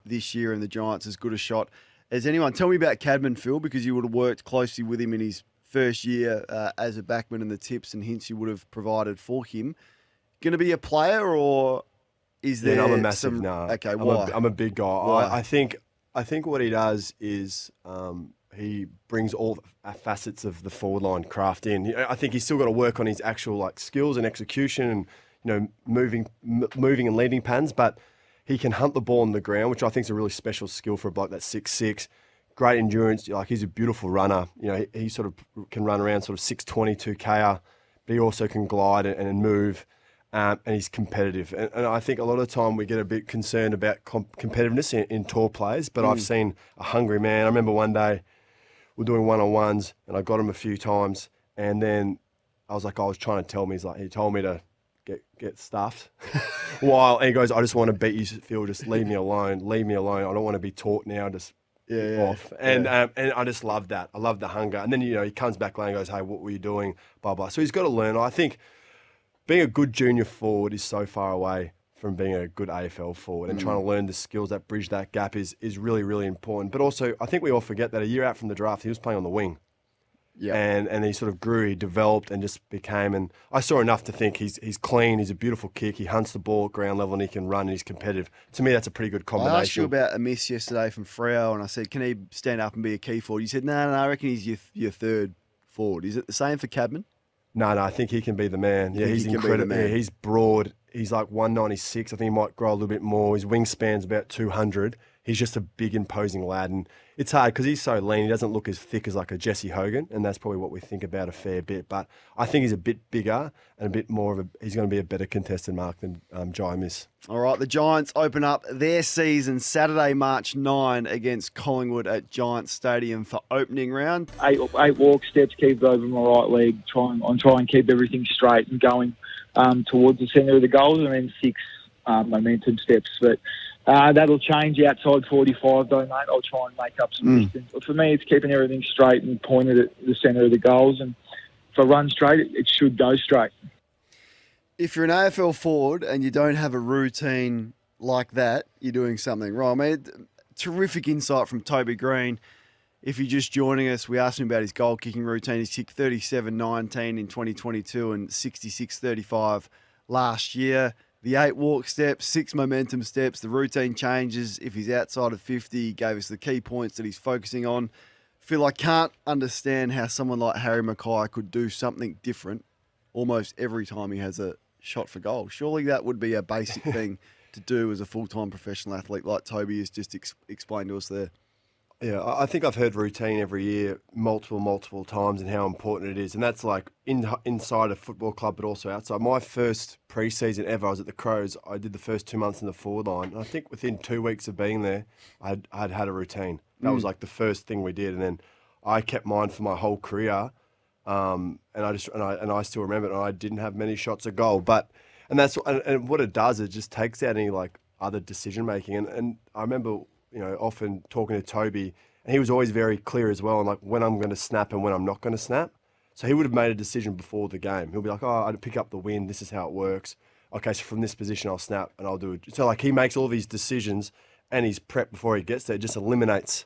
this year in the Giants as good a shot as anyone. Tell me about Cadman, Phil, because you would have worked closely with him in his first year as a backman, and the tips and hints you would have provided for him. Going to be a player, or is there I'm a massive some... nah. Okay, why? I'm a big guy. Why? I think what he does is he brings all facets of the forward line craft in. I think he's still got to work on his actual skills and execution and moving and leading patterns, but he can hunt the ball on the ground, which I think is a really special skill for a bloke that's 6'6". Great endurance. He's a beautiful runner. He sort of can run around sort of 6'20", 2K, but he also can glide and move, and he's competitive. And I think a lot of the time we get a bit concerned about competitiveness in tall players, but I've seen a hungry man. I remember one day we're doing one-on-ones, and I got him a few times, and then I was trying to tell him, he told me to get stuffed. And he goes, I just want to beat you, Phil. Just leave me alone. Leave me alone. I don't want to be taught now. Just off. And I just love that. I love the hunger. And then, he comes back later and goes, hey, what were you doing? Blah, blah. So he's got to learn. I think being a good junior forward is so far away from being a good AFL forward, and trying to learn the skills that bridge that gap is really, really important. But also, I think we all forget that a year out from the draft, he was playing on the wing. Yeah. And he sort of grew, he developed, and just became, and I saw enough to think he's clean, he's a beautiful kick, he hunts the ball at ground level, and he can run, and he's competitive. To me, that's a pretty good combination. I asked you about a miss yesterday from Freo, and I said, can he stand up and be a key forward? You said, no, I reckon he's your third forward. Is it the same for Cadman? No, I think he can be the man. Yeah, he's incredible. Yeah, he's broad. He's like 196. I think he might grow a little bit more. His wingspan's about 200. He's just a big, imposing lad. And it's hard because he's so lean. He doesn't look as thick as like a Jesse Hogan, and that's probably what we think about a fair bit. But I think he's a bit bigger and a bit more he's going to be a better contested mark than Jai Miss. All right, the Giants open up their season Saturday, March 9 against Collingwood at Giants Stadium for opening round. Eight walk steps, keep it over my right leg, try and keep everything straight and going towards the centre of the goals, and then 6 momentum steps. But that'll change outside 45 though, mate. I'll try and make up some distance. But for me, it's keeping everything straight and pointed at the centre of the goals. And if I run straight, it should go straight. If you're an AFL forward and you don't have a routine like that, you're doing something wrong. I mean, terrific insight from Toby Green. If you're just joining us, we asked him about his goal-kicking routine. He's kicked 37-19 in 2022 and 66-35 last year. The 8 walk steps, 6 momentum steps, the routine changes. If he's outside of 50, he gave us the key points that he's focusing on. Phil, I can't understand how someone like Harry Mackay could do something different almost every time he has a shot for goal. Surely that would be a basic thing to do as a full-time professional athlete like Toby has just explained to us there. Yeah, I think I've heard routine every year multiple times and how important it is. And that's like inside a football club, but also outside. My first pre-season ever, I was at the Crows. I did the first 2 months in the forward line. And I think within 2 weeks of being there, I'd had a routine. That was like the first thing we did. And then I kept mine for my whole career. And I still remember it. And I didn't have many shots at goal. And what it does, it just takes out any like other decision making. And I remember, often talking to Toby, and he was always very clear as well on like when I'm going to snap and when I'm not going to snap. So he would have made a decision before the game. He'll be like, oh, I'd pick up the win. This is how it works. Okay, so from this position, I'll snap and I'll do it. So like he makes all these decisions and he's prepped before he gets there. It just eliminates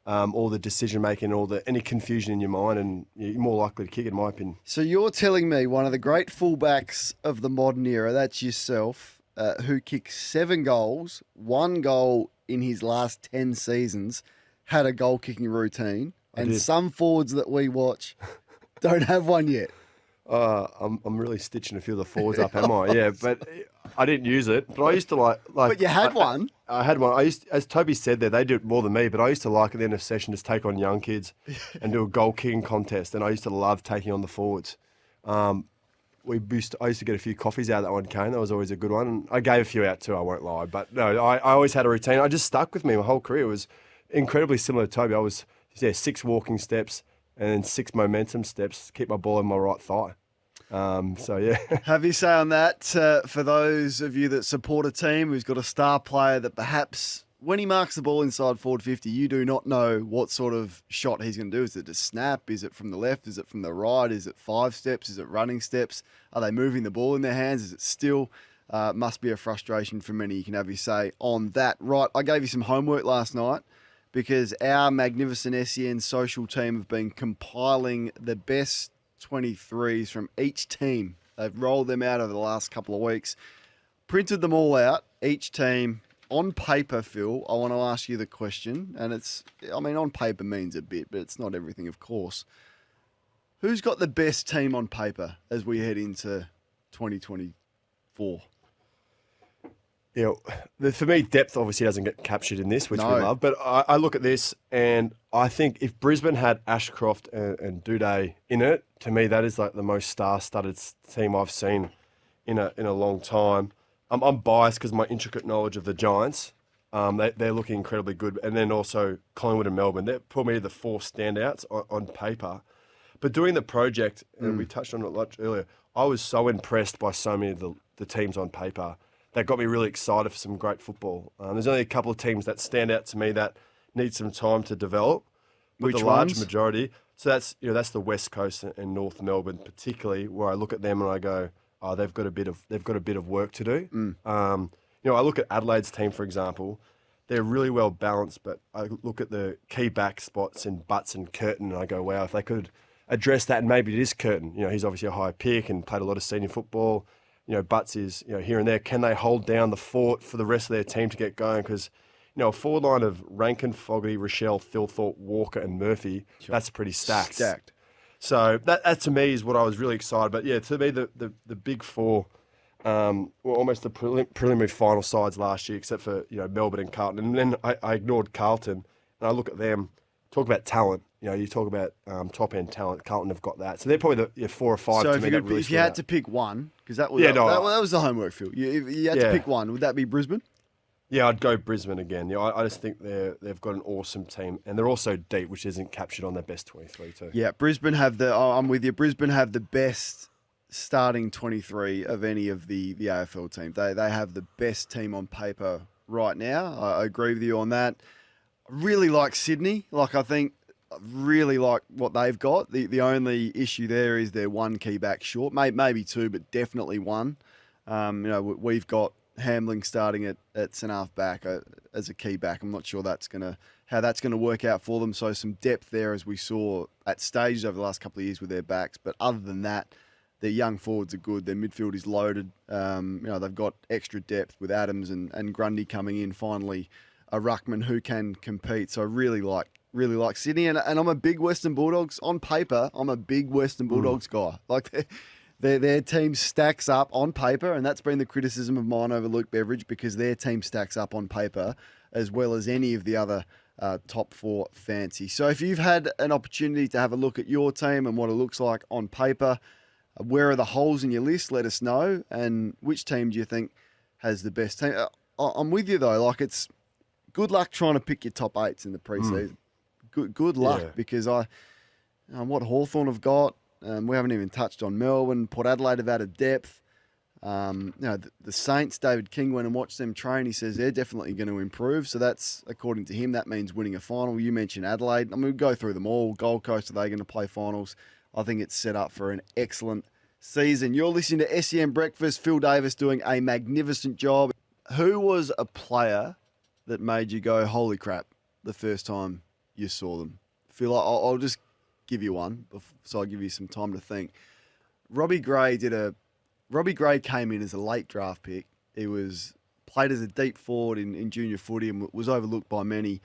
all the decision making, any confusion in your mind, and you're more likely to kick it, in my opinion. So you're telling me one of the great fullbacks of the modern era, that's yourself, who kicked 7 goals, 1 goal in his last 10 seasons, had a goal-kicking routine, and some forwards that we watch don't have one yet. I'm really stitching a few of the forwards up, am I? Yeah, but I didn't use it. But I used to like. But you had one. I had one. As Toby said there, they do it more than me. But I used to like at the end of session just take on young kids and do a goal kicking contest. And I used to love taking on the forwards. I used to get a few coffees out of that one, Kane. That was always a good one. And I gave a few out too, I won't lie. But no, I always had a routine. I just stuck with me my whole career. It was incredibly similar to Toby. I was 6 walking steps and then 6 momentum steps to keep my ball in my right thigh. Have you say on that, for those of you that support a team who's got a star player that perhaps when he marks the ball inside forward 50, you do not know what sort of shot he's going to do. Is it a snap? Is it from the left? Is it from the right? Is it 5 steps? Is it running steps? Are they moving the ball in their hands? Is it still? Must be a frustration for many. You can have your say on that. Right, I gave you some homework last night because our magnificent SEN social team have been compiling the best 23s from each team. They've rolled them out over the last couple of weeks, printed them all out, each team. On paper, Phil, I want to ask you the question, and on paper means a bit, but it's not everything, of course. Who's got the best team on paper as we head into 2024? Yeah, for me, depth obviously doesn't get captured in this, which we love. But I look at this, and I think if Brisbane had Ashcroft and Duday in it, to me, that is like the most star-studded team I've seen in a long time. I'm biased because of my intricate knowledge of the Giants. They're looking incredibly good. And then also Collingwood and Melbourne. They're probably the four standouts on paper. But doing the project, and we touched on it a lot earlier, I was so impressed by so many of the teams on paper. That got me really excited for some great football. There's only a couple of teams that stand out to me that need some time to develop. But Which the large ones? Majority. So that's the West Coast and North Melbourne, particularly, where I look at them and I go, oh, they've got a bit of work to do. I look at Adelaide's team, for example. They're really well balanced, but I look at the key back spots in Butts and Curtin, and I go, wow, if they could address that, and maybe it is Curtin. He's obviously a high pick and played a lot of senior football. Butts is here and there. Can they hold down the fort for the rest of their team to get going? Because a forward line of Rankin, Fogarty, Rochelle, Thilthorpe, Walker, and Murphy, that's pretty stacked. So that to me is what I was really excited about. Yeah, to me, the big four were almost the preliminary final sides last year, except for Melbourne and Carlton. And then I ignored Carlton, and I look at them. Talk about talent. You talk about top end talent. Carlton have got that. So they're probably the 4 or 5 So to me that really if you had to pick one, because that was that was the homework, Phil. You had to pick one. Would that be Brisbane? Yeah, I'd go Brisbane again. I just think they've got an awesome team, and they're also deep, which isn't captured on their best 23 too. Yeah, Brisbane have I'm with you. Brisbane have the best starting 23 of any of the AFL teams. They have the best team on paper right now. I agree with you on that. I really like Sydney. I think I really like what they've got. The only issue there is they're one key back short, maybe two, but definitely one. We've got Hamling starting at centre half back as a key back. I'm not sure how that's gonna work out for them. So some depth there, as we saw at stages over the last couple of years with their backs. But other than that, their young forwards are good. Their midfield is loaded. They've got extra depth with Adams and Grundy coming in. Finally, a ruckman who can compete. So I really like Sydney, and I'm a big Western Bulldogs on paper. I'm a big Western Bulldogs guy. Their team stacks up on paper, and that's been the criticism of mine over Luke Beveridge, because their team stacks up on paper as well as any of the other top four fancy. So if you've had an opportunity to have a look at your team and what it looks like on paper, where are the holes in your list? Let us know. And which team do you think has the best team? I'm with you though. It's good luck trying to pick your top 8s in the preseason. Good luck, because what Hawthorn have got. We haven't even touched on Melbourne. Port Adelaide have added depth. The Saints, David King went and watched them train. He says they're definitely going to improve. So that's, according to him, that means winning a final. You mentioned Adelaide. We'll go through them all. Gold Coast, are they going to play finals? I think it's set up for an excellent season. You're listening to SEN Breakfast. Phil Davis doing a magnificent job. Who was a player that made you go, holy crap, the first time you saw them? Phil, I'll just give you one, so I'll give you some time to think. Robbie Gray came in as a late draft pick. He was played as a deep forward in junior footy and was overlooked by many.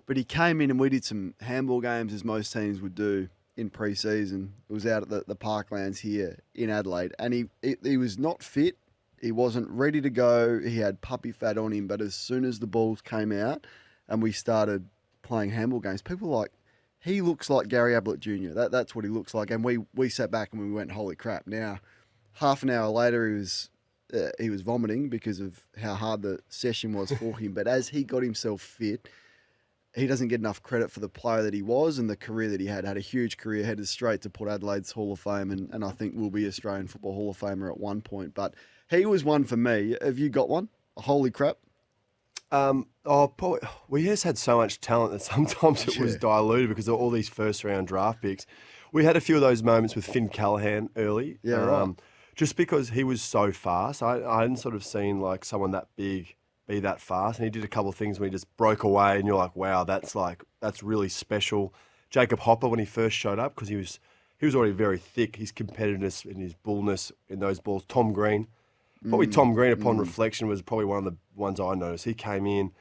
But he came in and we did some handball games, as most teams would do in pre-season. It was out at the Parklands here in Adelaide. And he was not fit. He wasn't ready to go. He had puppy fat on him. But as soon as the balls came out and we started playing handball games, people were like, he looks like Gary Ablett Jr. That's what he looks like. And we sat back and we went, holy crap. Now, half an hour later, he was vomiting because of how hard the session was for him. But as he got himself fit, he doesn't get enough credit for the player that he was and the career that he had. Had a huge career, headed straight to Port Adelaide's Hall of Fame, and I think will be Australian Football Hall of Famer at one point. But he was one for me. Have you got one? Holy crap. Probably, we just had so much talent that sometimes it was diluted because of all these first round draft picks. We had a few of those moments with Finn Callahan early. Yeah, right. just because he was so fast. I hadn't sort of seen like someone that big be that fast, and he did a couple of things when he just broke away, and you're like, wow, that's really special. Jacob Hopper, when he first showed up, because he was already very thick, his competitiveness and his bullness in those balls. Tom Green, probably Tom Green upon reflection was probably one of the ones I noticed. He came in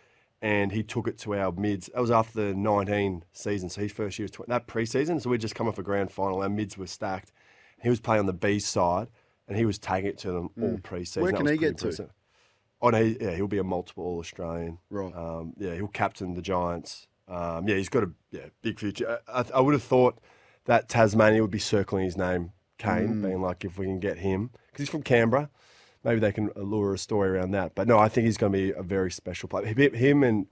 and he took it to our mids. That was after the 19 season, so his first year was that pre-season. So we'd just come off a grand final. Our mids were stacked. He was playing on the B side, and he was tagging it to them all pre-season. Where can he get to? Oh, no, he'll be a multiple All-Australian. Right. He'll captain the Giants. He's got a big future. I would have thought that Tasmania would be circling his name, Kane, being like, if we can get him, because he's from Canberra, maybe they can lure a story around that. But no, I think he's going to be a very special player. Him and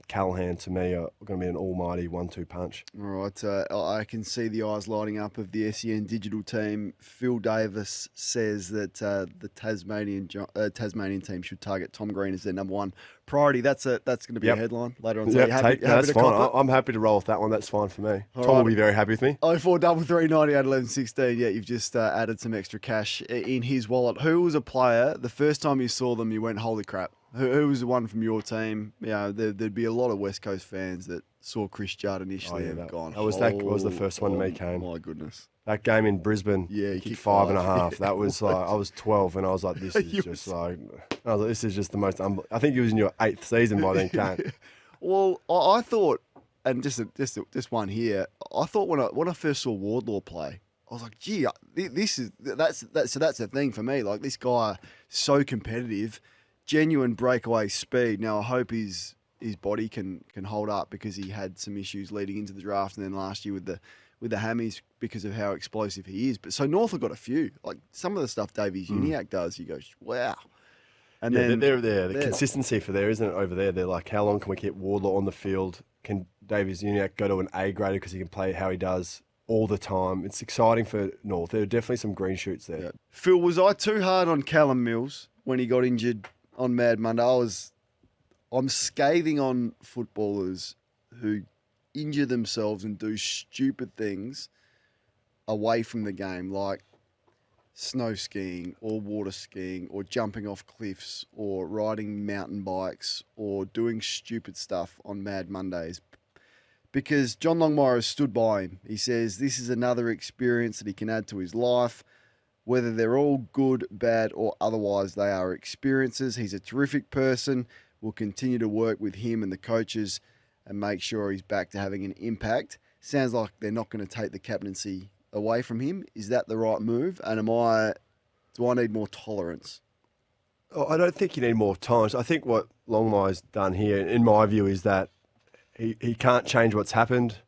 Callahan, to me, are going to be an almighty 1-2 punch. All right. I can see the eyes lighting up of the SEN digital team. Phil Davis says that the Tasmanian team should target Tom Green as their number one priority. That's going to be a headline later on. So That's fine. I'm happy to roll with that one. That's fine for me. Tom will be very happy with me. 0433 98 11 16. Yeah, you've just added some extra cash in his wallet. Who was a player, the first time you saw them, you went, holy crap? Who was the one from your team? You know, there'd be a lot of West Coast fans that saw Chris Judd initially and gone, that was the first one to me, Kane. My goodness. That game in Brisbane, he kicked 5.5. That was like, I was 12 and I was like, this is this is just the most, I think you was in your 8th season by then, Kane. Well, I thought, and just one here, I thought when I first saw Wardlaw play, I was like, gee, that's the thing for me. Like, this guy, so competitive, genuine breakaway speed. Now, I hope his body can hold up, because he had some issues leading into the draft, and then last year with the hammies because of how explosive he is. But so North have got a few. Like, some of the stuff Davies Uniacke does, you go, wow. And then they're there. The consistency for there, isn't it, over there? They're like, how long can we keep Wardlaw on the field? Can Davies Uniacke go to an A grader because he can play how he does all the time? It's exciting for North. There are definitely some green shoots there. Yeah. Phil, was I too hard on Callum Mills when he got injured on Mad Monday? I'm scathing on footballers who injure themselves and do stupid things away from the game, like snow skiing or water skiing or jumping off cliffs or riding mountain bikes or doing stupid stuff on Mad Mondays. Because John Longmire has stood by him. He says this is another experience that he can add to his life. Whether they're all good, bad, or otherwise, they are experiences. He's a terrific person. We'll continue to work with him and the coaches and make sure he's back to having an impact. Sounds like they're not going to take the captaincy away from him. Is that the right move? And do I need more tolerance? Oh, I don't think you need more tolerance. I think what Longmire's done here, in my view, is that he can't change what's happened.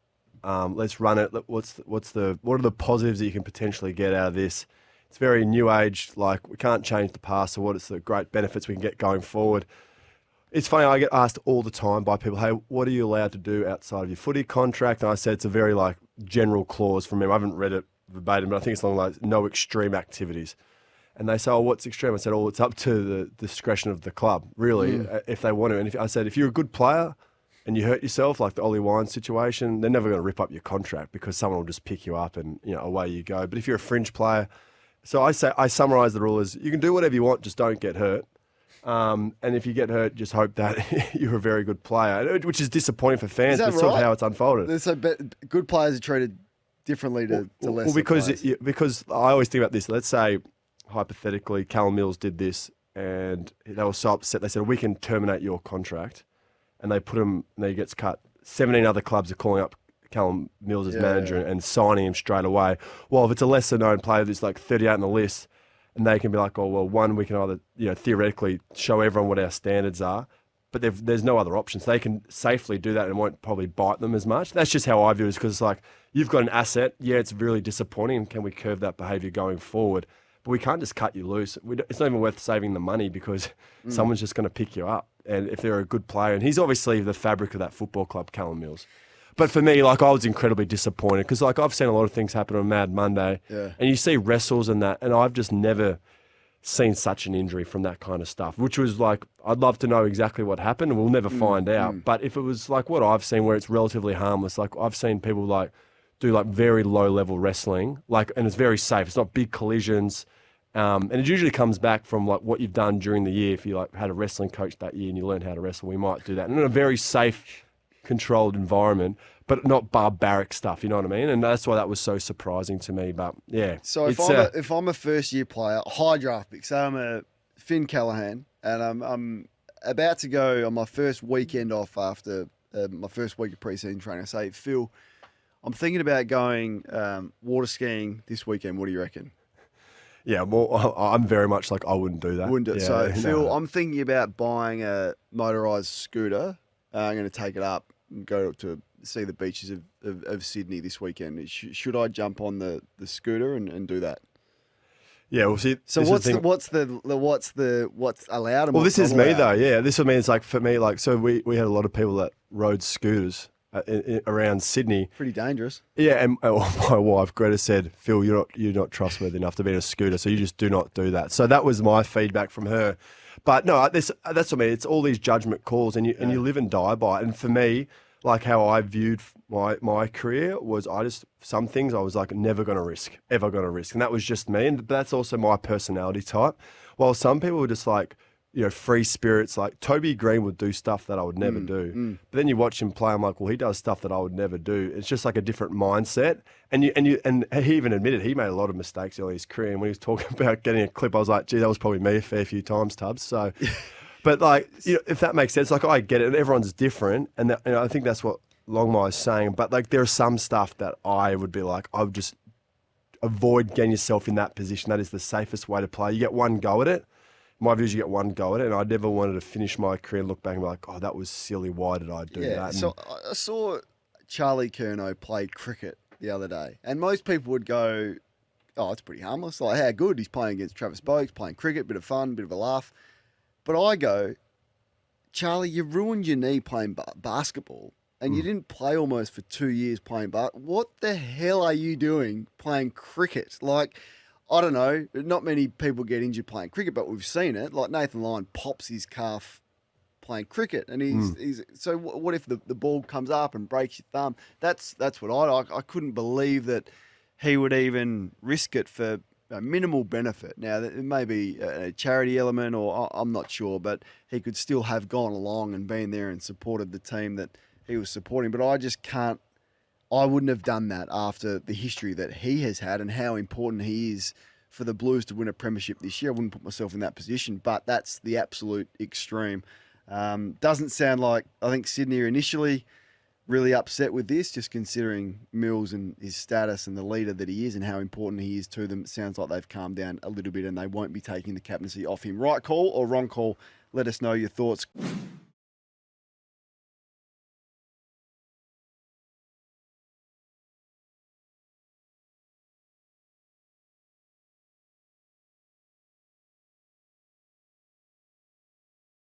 Let's run it. What are the positives that you can potentially get out of this? It's very new age. Like, we can't change the past. So what are the great benefits we can get going forward? It's funny, I get asked all the time by people, hey, what are you allowed to do outside of your footy contract? And I said it's a very general clause from him. I haven't read it verbatim, but I think it's along like no extreme activities. And they say, oh, what's extreme? I said, oh, it's up to the discretion of the club, really, if they want to. And I said, if you're a good player and you hurt yourself, like the Ollie Wines situation, they're never going to rip up your contract because someone will just pick you up and away you go. But if you're a fringe player, so I summarise the rule as you can do whatever you want, just don't get hurt. And if you get hurt, just hope that you're a very good player, which is disappointing for fans, but sort of how it's unfolded. So good players are treated differently to lesser players. Players. Because I always think about this. Let's say, hypothetically, Callum Mills did this and they were so upset. They said, we can terminate your contract. And they put him, and he gets cut. 17 other clubs are calling up Callum Mills as manager and signing him straight away. Well, if it's a lesser known player that's like 38 on the list, and they can be like, oh, well, one, we can either, theoretically show everyone what our standards are, but there's no other options. They can safely do that and it won't probably bite them as much. That's just how I view it, because it's like, you've got an asset. Yeah, it's really disappointing. And can we curve that behaviour going forward? But we can't just cut you loose. It's not even worth saving the money because someone's just going to pick you up. And if they're a good player, and he's obviously the fabric of that football club, Callum Mills. But for me, I was incredibly disappointed because, I've seen a lot of things happen on Mad Monday, and you see wrestles and that, and I've just never seen such an injury from that kind of stuff, which was I'd love to know exactly what happened, and we'll never find out. But if it was what I've seen, where it's relatively harmless, I've seen people do very low level wrestling, and it's very safe. It's not big collisions, And it usually comes back from like what you've done during the year. If you like had a wrestling coach that year and you learned how to wrestle, we might do that. And in a very safe, controlled environment, but not barbaric stuff, you know what I mean? And that's why that was so surprising to me. But yeah. So if I'm a first year player, high draft pick, say I'm a Finn Callahan, and I'm about to go on my first weekend off after my first week of pre-season training, I say, Phil, I'm thinking about going water skiing this weekend. What do you reckon? Yeah, well, I'm very much like I wouldn't do that. Wouldn't do it. Yeah, So, no. Phil, I'm thinking about buying a motorised scooter. I'm going to take it up and go to see the beaches of Sydney this weekend. Should I jump on the scooter and do that? Yeah, well, see. So what's allowed? And Well, what's this is not me allowed? though. Yeah, this would mean it's like for me, like so we had a lot of people that rode scooters around Sydney. Pretty dangerous. Yeah, and my wife Greta said, "Phil, you're not trustworthy enough to be in a scooter, so you just do not do that." So that was my feedback from her. But no, that's what I mean. It's all these judgment calls, and you live and die by it. And for me, like how I viewed my career was, some things I was like never going to risk, ever going to risk, and that was just me. And that's also my personality type. While some people were just like, free spirits, like Toby Green would do stuff that I would never do. But then you watch him play, I'm like, well, he does stuff that I would never do. It's just like a different mindset. And he even admitted he made a lot of mistakes early in his career. And when he was talking about getting a clip, I was like, gee, that was probably me a fair few times, Tubbs. So, but like, if that makes sense, like I get it. And everyone's different. And I think that's what Longmire is saying. But like, there's some stuff that I would be like, I would just avoid getting yourself in that position. That is the safest way to play. You get one go at it. My view is you get one go at it, and I never wanted to finish my career and look back and be like, oh, that was silly. Why did I do that? So I saw Charlie Curnow play cricket the other day, and most people would go, oh, it's pretty harmless. Like, how good? He's playing against Travis Boakes, playing cricket, bit of fun, bit of a laugh. But I go, Charlie, you ruined your knee playing basketball, and you didn't play almost for 2 years playing basketball. What the hell are you doing playing cricket? Like, I don't know. Not many people get injured playing cricket, but we've seen it. Like Nathan Lyon pops his calf playing cricket, and he's so. What if the ball comes up and breaks your thumb? That's what I couldn't believe that he would even risk it for a minimal benefit. Now it may be a charity element, or I'm not sure, but he could still have gone along and been there and supported the team that he was supporting. But I just can't. I wouldn't have done that after the history that he has had and how important he is for the Blues to win a premiership this year. I wouldn't put myself in that position, but that's the absolute extreme. Doesn't sound like, I think Sydney are initially really upset with this, just considering Mills and his status and the leader that he is and how important he is to them. It sounds like they've calmed down a little bit and they won't be taking the captaincy off him. Right call or wrong call? Let us know your thoughts.